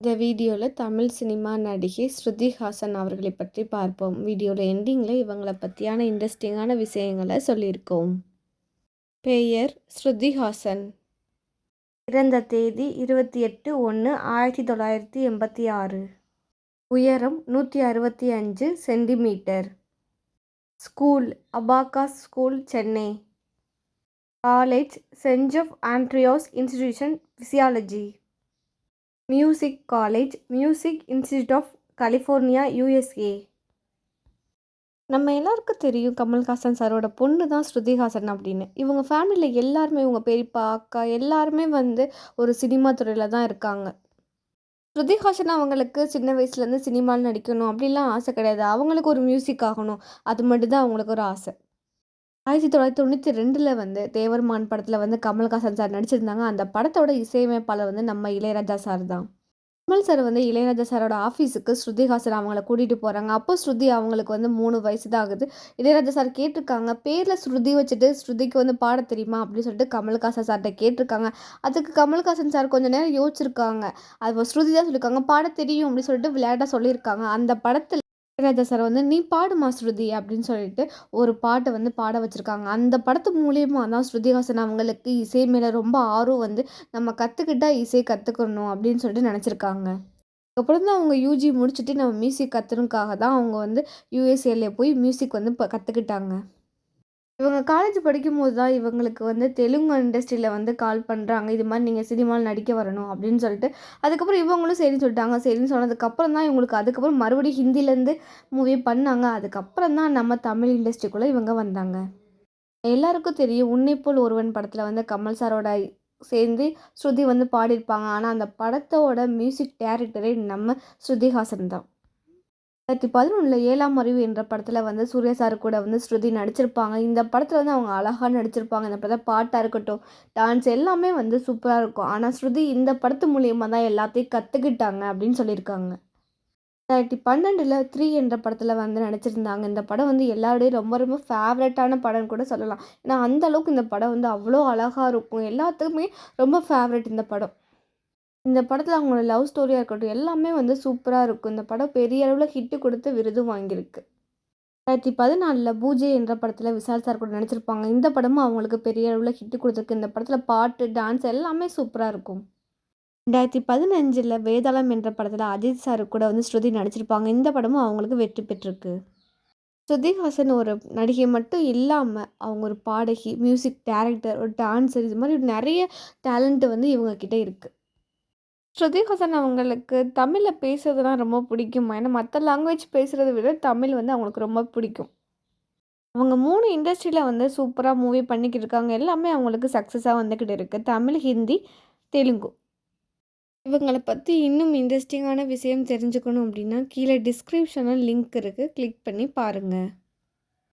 இந்த வீடியோவில் தமிழ் சினிமா நடிகை ஸ்ருதி ஹாசன் அவர்களை பற்றி பார்ப்போம். வீடியோவில் எண்டிங்கில் இவங்களை பற்றியான இன்ட்ரெஸ்டிங்கான விஷயங்களை சொல்லியிருக்கோம். பெயர் ஸ்ருதி ஹாசன். பிறந்த தேதி 28/1/1986. உயரம் 165 centimetre. School abacus school, Chennai. College saint Joseph Andrews institution physiology. Music college music institute of California, USA. நம்ம எல்லாருக்கும் தெரியும் கமல்ஹாசன் சாரோட பொண்ணு தான் ஸ்ருதி ஹாசன் அப்படின்னு. இவங்க ஃபேமிலியில் எல்லாருமே, இவங்க பெரியப்பா, அக்கா எல்லாருமே ஒரு சினிமா துறையில் தான் இருக்காங்க. ஸ்ருதி ஹாசன் அவங்களுக்கு சின்ன வயசுலேருந்து சினிமாவில் நடிக்கணும் அப்படிலாம் ஆசை கிடையாது. அவங்களுக்கு ஒரு மியூசிக் ஆகணும், அது மட்டும்தான் அவங்களுக்கு ஒரு ஆசை. 1992 தேவர்மான் படத்தில் கமல்ஹாசன் சார் நடிச்சிருந்தாங்க. அந்த படத்தோட இசையமைப்பாளர் நம்ம இளையராஜா சார் தான். கமல் சார் இளையராஜா சாரோட ஆஃபீஸுக்கு ஸ்ருதி ஹாசன் அவங்கள கூட்டிகிட்டு போகிறாங்க. அப்போ ஸ்ருதி அவங்களுக்கு 3 வயசு தான் ஆகுது. இளையராஜா சார் கேட்டிருக்காங்க, பேரில் ஸ்ருதி வச்சுட்டு ஸ்ருதிக்கு பாட தெரியுமா அப்படின்னு சொல்லிட்டு கமல்ஹாசன் சார்கிட்ட கேட்டிருக்காங்க. அதுக்கு கமல்ஹாசன் சார் கொஞ்சம் நேரம் யோசிச்சிருக்காங்க. அது ஸ்ருதி தான் சொல்லியிருக்காங்க, பாட தெரியும் அப்படின்னு சொல்லிட்டு விளையாட்டாக சொல்லியிருக்காங்க. அந்த படத்தில் இளையராஜா சார் நீ பாடுமா ஸ்ருதி அப்படின்னு சொல்லிட்டு ஒரு பாட்டை பாட வச்சுருக்காங்க. அந்த படத்து மூலியமாக தான் ஸ்ருதிஹாசன் அவங்களுக்கு இசை மேலே ரொம்ப ஆர்வம் நம்ம கற்றுக்கிட்டா இசை கற்றுக்கணும் அப்படின்னு சொல்லிட்டு நினச்சிருக்காங்க. அதுக்கப்புறம் தான் அவங்க யூஜி முடிச்சுட்டு நம்ம மியூசிக் கற்றுனுக்காக தான் அவங்க யூஎஸ்ஏல போய் மியூசிக் இப்போ கற்றுக்கிட்டாங்க. இவங்க காலேஜ் படிக்கும்போது தான் இவங்களுக்கு தெலுங்கு இண்டஸ்ட்ரியில் கால் பண்ணுறாங்க. இது மாதிரி நீங்கள் சினிமாவில் நடிக்க வரணும் அப்படின்னு சொல்லிட்டு. அதுக்கப்புறம் இவங்களும் சரின்னு சொல்லிட்டாங்க. சரின்னு சொன்னதுக்கப்புறம் தான் இவங்களுக்கு அதுக்கப்புறம் மறுபடியும் ஹிந்திலேருந்து மூவி பண்ணாங்க. அதுக்கப்புறம் தான் நம்ம தமிழ் இண்டஸ்ட்ரிக்குள்ளே இவங்க வந்தாங்க. எல்லாருக்கும் தெரியும் உன்னை போல் ஒருவன் படத்தில் கமல் சாரோட சேர்ந்து ஸ்ருதி பாடியிருப்பாங்க. ஆனால் அந்த படத்தோட மியூசிக் டைரக்டரே நம்ம ஸ்ருதிஹாசன் தான். 2011 7ஆம் அறிவு என்ற படத்தில் சூர்யா சார் கூட ஸ்ருதி நடிச்சிருப்பாங்க. இந்த படத்தில் அவங்க அழகாக நடிச்சிருப்பாங்க. இந்த படத்தில் பாட்டாக இருக்கட்டும், டான்ஸ் எல்லாமே சூப்பராக இருக்கும். ஆனால் ஸ்ருதி இந்த படத்து மூலியமாக தான் எல்லாத்தையும் கற்றுக்கிட்டாங்க அப்படின்னு சொல்லியிருக்காங்க. 2012 3 என்ற படத்தில் நடிச்சிருந்தாங்க. இந்த படம் எல்லாருடையும் ரொம்ப ரொம்ப ஃபேவரட்டான படம்னு கூட சொல்லலாம். ஏன்னா அந்த அளவுக்கு இந்த படம் அவ்வளோ அழகாக இருக்கும். எல்லாத்துக்குமே ரொம்ப ஃபேவரட் இந்த படம். இந்த படத்தில் அவங்களோட லவ் ஸ்டோரியாக இருக்கட்டும் எல்லாமே சூப்பராக இருக்கும். இந்த படம் பெரிய அளவில் ஹிட்டு கொடுத்து விருதும் வாங்கியிருக்கு. 2014 பூஜை என்ற படத்தில் விஷால் சார் கூட நடிச்சிருப்பாங்க. இந்த படமும் அவங்களுக்கு பெரிய அளவில் ஹிட்டு கொடுத்துருக்கு. இந்த படத்தில் பாட்டு, டான்ஸ் எல்லாமே சூப்பராக இருக்கும். 2015 வேதாளம் என்ற படத்தில் அஜித் சார் கூட ஸ்ருதி நடிச்சிருப்பாங்க. இந்த படமும் அவங்களுக்கு வெற்றி பெற்றிருக்கு. ஸ்ருதிஹாசன் ஒரு நடிகை மட்டும் இல்லாமல் அவங்க ஒரு பாடகி, மியூசிக் டைரக்டர், ஒரு டான்ஸர், இது மாதிரி நிறைய டேலண்ட்டு இவங்க கிட்ட இருக்குது. ஸ்ருதிஹாசன் அவங்களுக்கு தமிழில் பேசுறதுனா ரொம்ப பிடிக்கும். ஏன்னா மற்ற லாங்குவேஜ் பேசுகிறத விட தமிழ் அவங்களுக்கு ரொம்ப பிடிக்கும். அவங்க 3 இண்டஸ்ட்ரியில் சூப்பராக மூவி பண்ணிக்கிட்டு இருக்காங்க. எல்லாமே அவங்களுக்கு சக்ஸஸாக வந்துக்கிட்டு இருக்குது. தமிழ், ஹிந்தி, தெலுங்கு. இவங்களை பற்றி இன்னும் இன்ட்ரெஸ்டிங்கான விஷயம் தெரிஞ்சுக்கணும் அப்படின்னா கீழே டிஸ்கிரிப்ஷனில் லிங்க் இருக்குது, கிளிக் பண்ணி பாருங்கள்.